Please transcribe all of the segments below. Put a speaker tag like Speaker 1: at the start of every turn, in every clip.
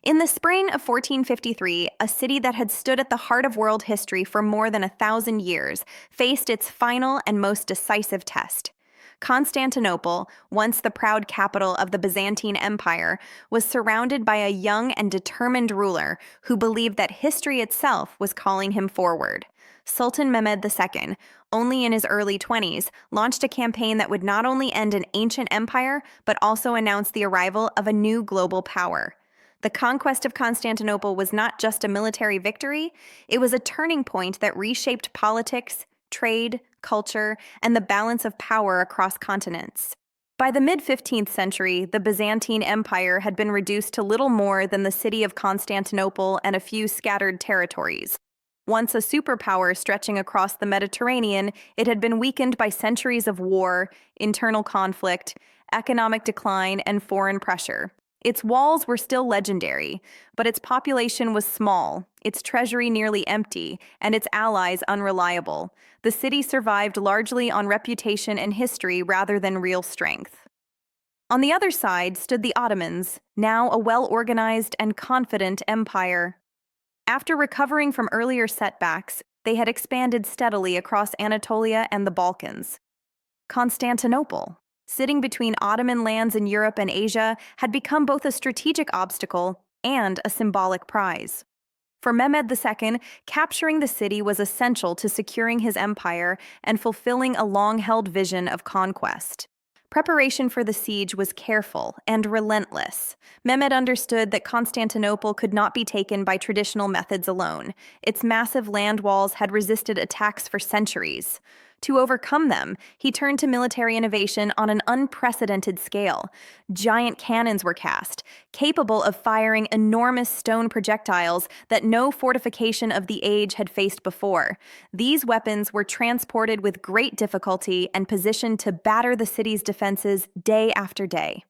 Speaker 1: In the spring of 1453, a city that had stood at the heart of world history for more than 1,000 years faced its final and most decisive test. Constantinople, once the proud capital of the Byzantine Empire, was surrounded by a young and determined ruler who believed that history itself was calling him forward. Sultan Mehmed II, only in his early 20s, launched a campaign that would not only end an ancient empire, but also announce the arrival of a new global power. The conquest of Constantinople was not just a military victory, it was a turning point that reshaped politics, trade, culture, and the balance of power across continents. By the mid-15th century, the Byzantine Empire had been reduced to little more than the city of Constantinople and a few scattered territories. Once a superpower stretching across the Mediterranean, it had been weakened by centuries of war, internal conflict, economic decline, and foreign pressure. Its walls were still legendary, but its population was small, its treasury nearly empty, and its allies unreliable. The city survived largely on reputation and history rather than real strength. On the other side stood the Ottomans, now a well-organized and confident empire. After recovering from earlier setbacks, they had expanded steadily across Anatolia and the Balkans. Constantinople, sitting between Ottoman lands in Europe and Asia, had become both a strategic obstacle and a symbolic prize. For Mehmed II, capturing the city was essential to securing his empire and fulfilling a long-held vision of conquest. Preparation for the siege was careful and relentless. Mehmed understood that Constantinople could not be taken by traditional methods alone. Its massive land walls had resisted attacks for centuries. To overcome them, he turned to military innovation on an unprecedented scale. Giant cannons were cast, capable of firing enormous stone projectiles that no fortification of the age had faced before. These weapons were transported with great difficulty and positioned to batter the city's defenses day after day.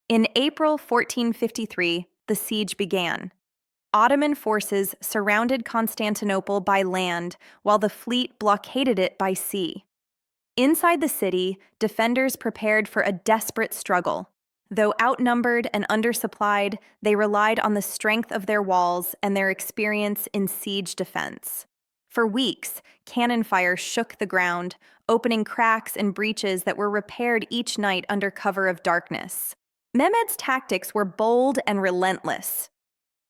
Speaker 1: In April 1453, the siege began. Ottoman forces surrounded Constantinople by land, while the fleet blockaded it by sea. Inside the city, defenders prepared for a desperate struggle. Though outnumbered and undersupplied, they relied on the strength of their walls and their experience in siege defense. For weeks, cannon fire shook the ground, opening cracks and breaches that were repaired each night under cover of darkness. Mehmed's tactics were bold and relentless.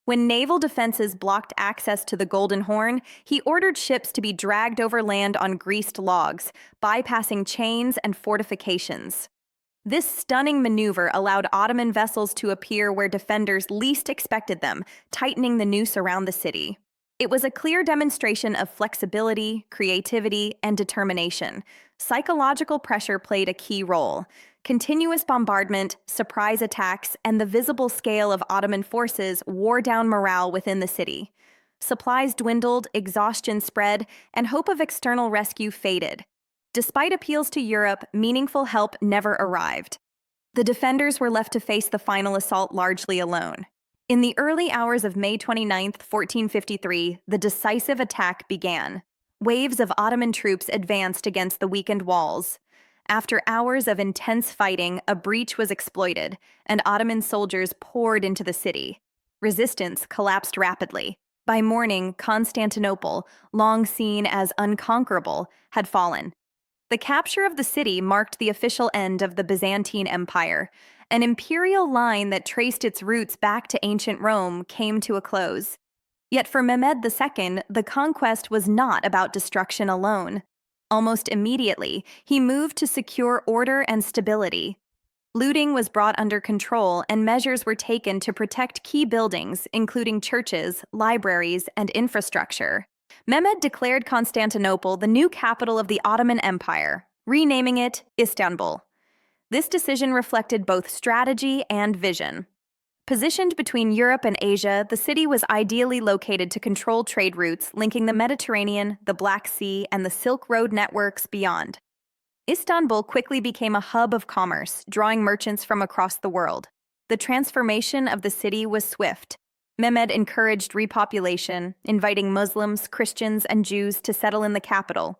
Speaker 1: When naval defenses blocked access to the Golden Horn, he ordered ships to be dragged over land on greased logs, bypassing chains and fortifications. This stunning maneuver allowed Ottoman vessels to appear where defenders least expected them, tightening the noose around the city. It was a clear demonstration of flexibility, creativity, and determination. Psychological pressure played a key role. Continuous bombardment, surprise attacks, and the visible scale of Ottoman forces wore down morale within the city. Supplies dwindled, exhaustion spread, and hope of external rescue faded. Despite appeals to Europe, meaningful help never arrived. The defenders were left to face the final assault largely alone. In the early hours of May 29, 1453, the decisive attack began. Waves of Ottoman troops advanced against the weakened walls. After hours of intense fighting, a breach was exploited, and Ottoman soldiers poured into the city. Resistance collapsed rapidly. By morning, Constantinople, long seen as unconquerable, had fallen. The capture of the city marked the official end of the Byzantine Empire. An imperial line that traced its roots back to ancient Rome came to a close. Yet for Mehmed II, the conquest was not about destruction alone. Almost immediately, he moved to secure order and stability. Looting was brought under control, and measures were taken to protect key buildings, including churches, libraries, and infrastructure. Mehmed declared Constantinople the new capital of the Ottoman Empire, renaming it Istanbul. This decision reflected both strategy and vision. Positioned between Europe and Asia, the city was ideally located to control trade routes linking the Mediterranean, the Black Sea, and the Silk Road networks beyond. Istanbul quickly became a hub of commerce, drawing merchants from across the world. The transformation of the city was swift. Mehmed encouraged repopulation, inviting Muslims, Christians, and Jews to settle in the capital.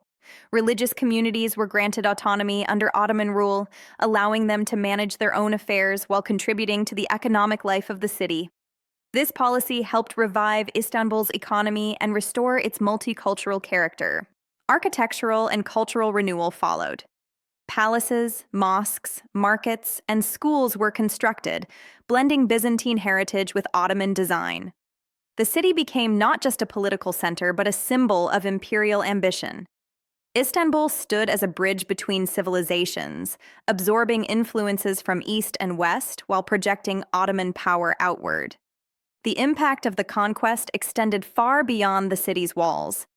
Speaker 1: Religious communities were granted autonomy under Ottoman rule, allowing them to manage their own affairs while contributing to the economic life of the city. This policy helped revive Istanbul's economy and restore its multicultural character. Architectural and cultural renewal followed. Palaces, mosques, markets, and schools were constructed, blending Byzantine heritage with Ottoman design. The city became not just a political center but a symbol of imperial ambition. Istanbul stood as a bridge between civilizations, absorbing influences from east and west while projecting Ottoman power outward. The impact of the conquest extended far beyond the city's walls.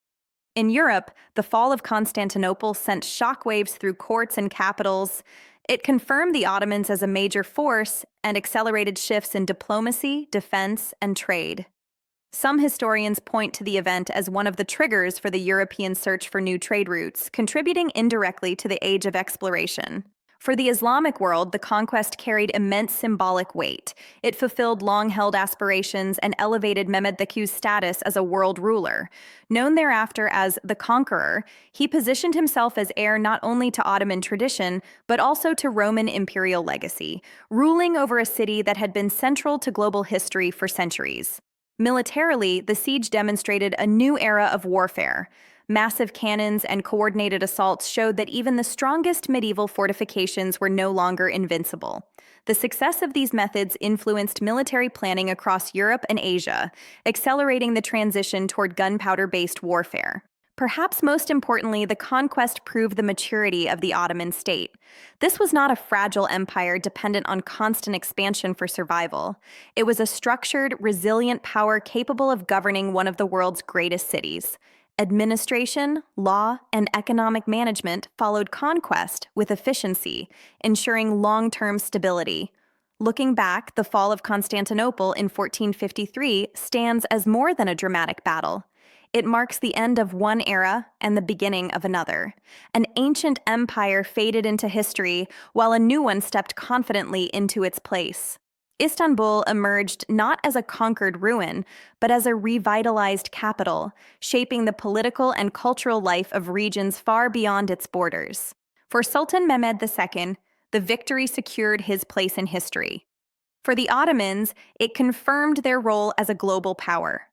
Speaker 1: In Europe, the fall of Constantinople sent shockwaves through courts and capitals. It confirmed the Ottomans as a major force and accelerated shifts in diplomacy, defense, and trade. Some historians point to the event as one of the triggers for the European search for new trade routes, contributing indirectly to the age of exploration. For the Islamic world, the conquest carried immense symbolic weight. It fulfilled long-held aspirations and elevated Mehmed II's status as a world ruler. Known thereafter as the Conqueror, he positioned himself as heir not only to Ottoman tradition, but also to Roman imperial legacy, ruling over a city that had been central to global history for centuries. Militarily, the siege demonstrated a new era of warfare. Massive cannons and coordinated assaults showed that even the strongest medieval fortifications were no longer invincible. The success of these methods influenced military planning across Europe and Asia, accelerating the transition toward gunpowder-based warfare. Perhaps most importantly, the conquest proved the maturity of the Ottoman state. This was not a fragile empire dependent on constant expansion for survival. It was a structured, resilient power capable of governing one of the world's greatest cities. Administration, law, and economic management followed conquest with efficiency, ensuring long-term stability. Looking back, the fall of Constantinople in 1453 stands as more than a dramatic battle. It marks the end of one era and the beginning of another. An ancient empire faded into history, while a new one stepped confidently into its place. Istanbul emerged not as a conquered ruin, but as a revitalized capital, shaping the political and cultural life of regions far beyond its borders. For Sultan Mehmed II, the victory secured his place in history. For the Ottomans, it confirmed their role as a global power.